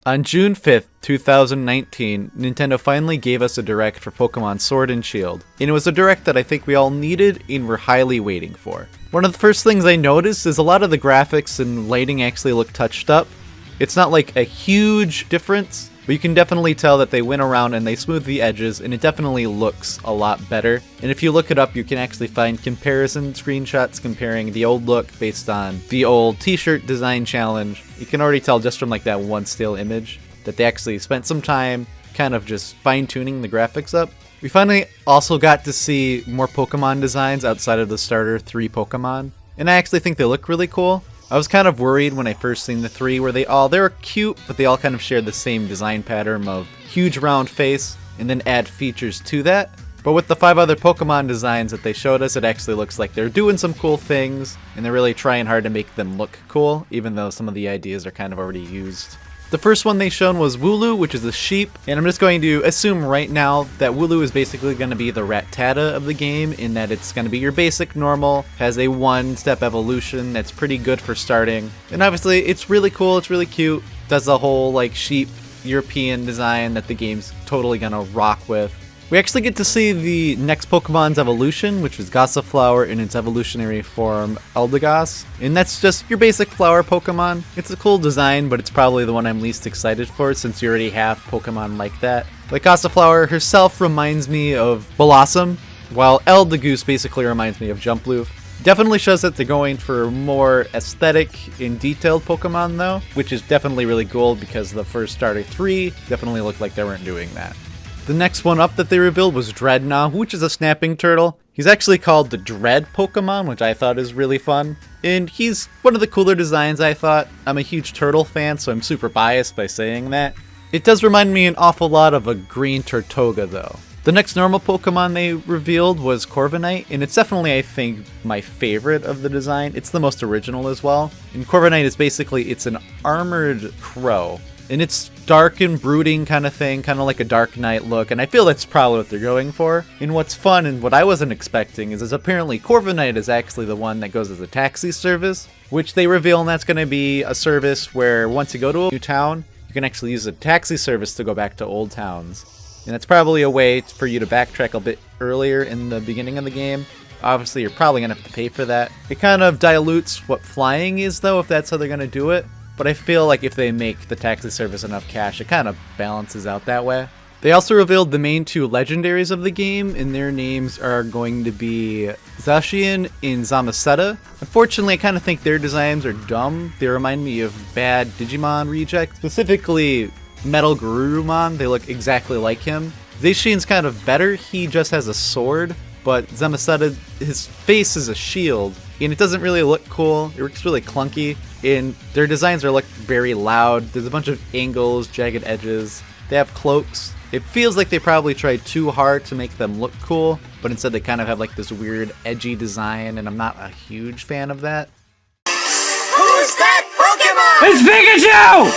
On June 5th, 2019, Nintendo finally gave us a direct for Pokémon Sword and Shield, and it was a direct that I think we all needed and were highly waiting for. One of the first things I noticed is a lot of the graphics and lighting actually look touched up. It's not like a huge difference, but you can definitely tell that they went around and they smoothed the edges, and it definitely looks a lot better. And if you look it up, you can actually find comparison screenshots comparing the old look based on the old t-shirt design challenge. You can already tell just from like that one still image that they actually spent some time kind of just fine-tuning the graphics up. We finally also got to see more Pokemon designs outside of the starter 3 Pokemon, and I actually think they look really cool. I was kind of worried when I first seen the 3 where they were cute, but they all kind of share the same design pattern of huge round face and then add features to that. But with the 5 other Pokemon designs that they showed us, it actually looks like they're doing some cool things and they're really trying hard to make them look cool, even though some of the ideas are kind of already used. The first one they shown was Wooloo, which is a sheep, and I'm just going to assume right now that Wooloo is basically going to be the Rattata of the game, in that it's going to be your basic normal, has a one-step evolution that's pretty good for starting, and obviously it's really cool, it's really cute, does the whole like sheep European design that the game's totally going to rock with. We actually get to see the next Pokemon's evolution, which is Gossiflower in its evolutionary form Eldegoss, and that's just your basic flower Pokemon. It's a cool design, but it's probably the one I'm least excited for since you already have Pokemon like that. Like Gossiflower herself reminds me of Blossom, while Eldegoss basically reminds me of Jumpluff. Definitely shows that they're going for more aesthetic and detailed Pokemon though, which is definitely really cool because the first starter 3 definitely looked like they weren't doing that. The next one up that they revealed was Dreadnought, which is a snapping turtle. He's actually called the Dread Pokemon, which I thought is really fun. And he's one of the cooler designs, I thought. I'm a huge turtle fan, so I'm super biased by saying that. It does remind me an awful lot of a green Tortuga, though. The next normal Pokemon they revealed was Corviknight, and it's definitely, I think, my favorite of the design. It's the most original as well. And Corviknight is basically, it's an armored crow. And it's dark and brooding kind of thing, kind of like a Dark Knight look, and I feel that's probably what they're going for. And what's fun, and what I wasn't expecting, is apparently Corviknight is actually the one that goes as a taxi service, which they reveal, and that's going to be a service where once you go to a new town, you can actually use a taxi service to go back to old towns. And that's probably a way for you to backtrack a bit earlier in the beginning of the game. Obviously, you're probably going to have to pay for that. It kind of dilutes what flying is, though, if that's how they're going to do it. But I feel like if they make the taxi service enough cash, it kind of balances out that way. They also revealed the main 2 legendaries of the game, and their names are going to be Zacian and Zamazenta. Unfortunately, I kind of think their designs are dumb. They remind me of bad Digimon rejects, specifically Metal Garurumon. They look exactly like him. Zacian's kind of better, he just has a sword, but Zamazenta, his face is a shield, and it doesn't really look cool. It looks really clunky, and their designs are very loud. There's a bunch of angles, jagged edges. They have cloaks. It feels like they probably tried too hard to make them look cool, but instead they kind of have like this weird edgy design, and I'm not a huge fan of that. Who's that Pokemon? It's Pikachu!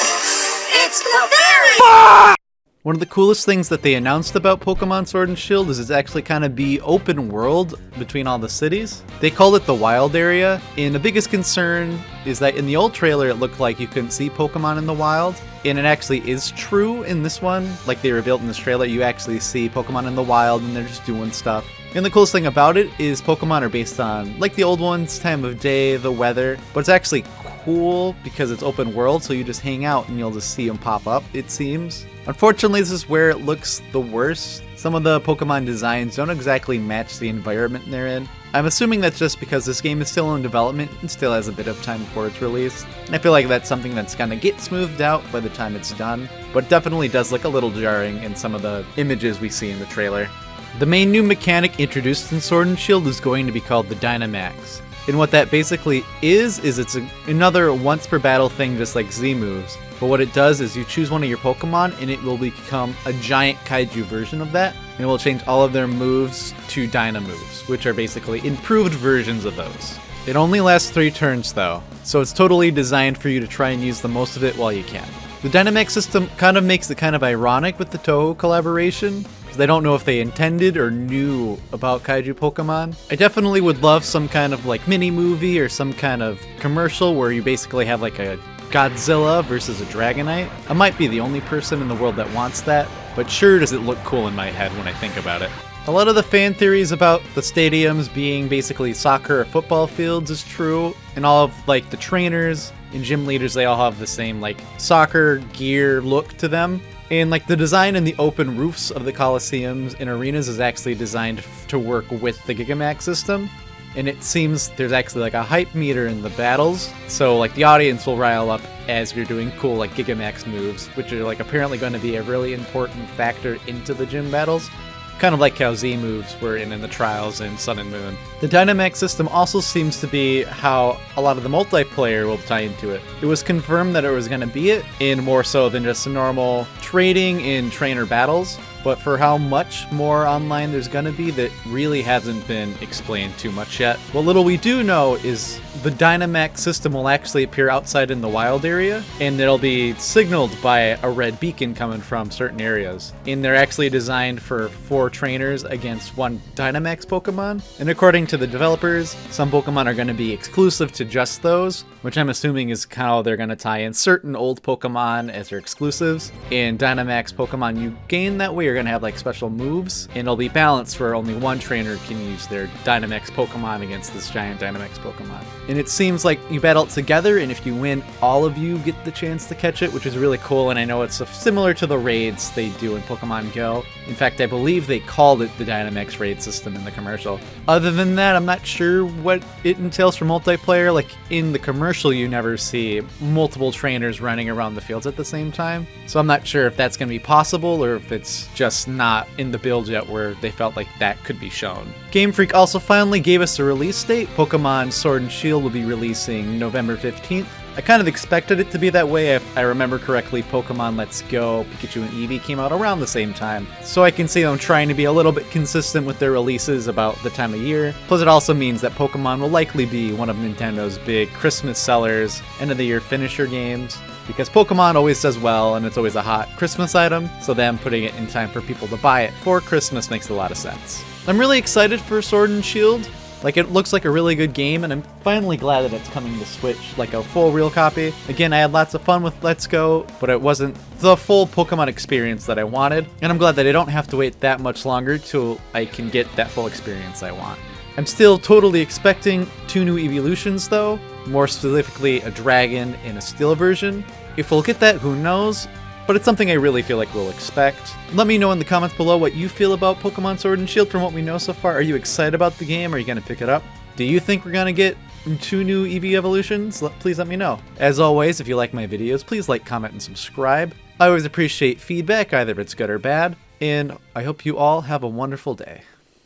It's Clefairy! One of the coolest things that they announced about Pokemon Sword and Shield is it's actually kind of be open world between all the cities. They called it the wild area, and the biggest concern is that in the old trailer it looked like you couldn't see Pokemon in the wild, and it actually is true in this one. Like they revealed in this trailer, you actually see Pokemon in the wild and they're just doing stuff. And the coolest thing about it is Pokemon are based on, like the old ones, time of day, the weather, but it's actually cool because it's open world, so you just hang out and you'll just see them pop up, it seems. Unfortunately, this is where it looks the worst. Some of the Pokemon designs don't exactly match the environment they're in. I'm assuming that's just because this game is still in development and still has a bit of time before it's released. And I feel like that's something that's gonna get smoothed out by the time it's done, but it definitely does look a little jarring in some of the images we see in the trailer. The main new mechanic introduced in Sword and Shield is going to be called the Dynamax. And what that basically is it's another once per battle thing just like Z moves. But what it does is you choose one of your Pokemon and it will become a giant kaiju version of that. And it will change all of their moves to Dyna moves, which are basically improved versions of those. It only lasts 3 turns though, so it's totally designed for you to try and use the most of it while you can. The Dynamax system kind of makes it kind of ironic with the Toho collaboration, because I don't know if they intended or knew about kaiju Pokemon. I definitely would love some kind of like mini movie or some kind of commercial where you basically have like a Godzilla versus a Dragonite. I might be the only person in the world that wants that, but sure does it look cool in my head when I think about it. A lot of the fan theories about the stadiums being basically soccer or football fields is true, and all of like the trainers and gym leaders, they all have the same like soccer gear look to them. And like the design in the open roofs of the coliseums and arenas is actually designed to work with the Gigamax system. And it seems there's actually like a hype meter in the battles, so like the audience will rile up as you're doing cool like Gigamax moves, which are like apparently going to be a really important factor into the gym battles. Kind of like how Z moves were in the trials in Sun and Moon. The Dynamax system also seems to be how a lot of the multiplayer will tie into it. It was confirmed that it was going to be it, in more so than just a normal trading in trainer battles, but for how much more online there's going to be, that really hasn't been explained too much yet. What little we do know is the Dynamax system will actually appear outside in the wild area, and it'll be signaled by a red beacon coming from certain areas. And they're actually designed for 4 trainers against 1 Dynamax Pokemon. And according to the developers, some Pokemon are going to be exclusive to just those, which I'm assuming is how they're going to tie in certain old Pokemon as their exclusives. In Dynamax Pokemon you gain that way, you're going to have like special moves, and it'll be balanced where only 1 trainer can use their Dynamax Pokemon against this giant Dynamax Pokemon. And it seems like you battle it together, and if you win, all of you get the chance to catch it, which is really cool. And I know it's similar to the raids they do in Pokemon Go. In fact, I believe they called it the Dynamax raid system in the commercial. Other than that, I'm not sure what it entails for multiplayer. Like in the commercial, you never see multiple trainers running around the fields at the same time. So I'm not sure if that's going to be possible or if it's just not in the build yet where they felt like that could be shown. Game Freak also finally gave us a release date. Pokemon Sword and Shield will be releasing November 15th. I kind of expected it to be that way. If I remember correctly, Pokemon Let's Go, Pikachu and Eevee came out around the same time. So I can see them trying to be a little bit consistent with their releases about the time of year. Plus it also means that Pokemon will likely be one of Nintendo's big Christmas sellers, end of the year finisher games. Because Pokemon always does well and it's always a hot Christmas item, so them putting it in time for people to buy it for Christmas makes a lot of sense. I'm really excited for Sword and Shield. Like, it looks like a really good game, and I'm finally glad that it's coming to Switch, like a full real copy. Again, I had lots of fun with Let's Go, but it wasn't the full Pokemon experience that I wanted, and I'm glad that I don't have to wait that much longer till I can get that full experience I want. I'm still totally expecting 2 new evolutions though, more specifically a dragon and a steel version. If we'll get that, who knows? But it's something I really feel like we'll expect. Let me know in the comments below what you feel about Pokemon Sword and Shield from what we know so far. Are you excited about the game? Are you going to pick it up? Do you think we're going to get 2 new Eevee evolutions? Please let me know. As always, if you like my videos, please like, comment, and subscribe. I always appreciate feedback, either if it's good or bad. And I hope you all have a wonderful day.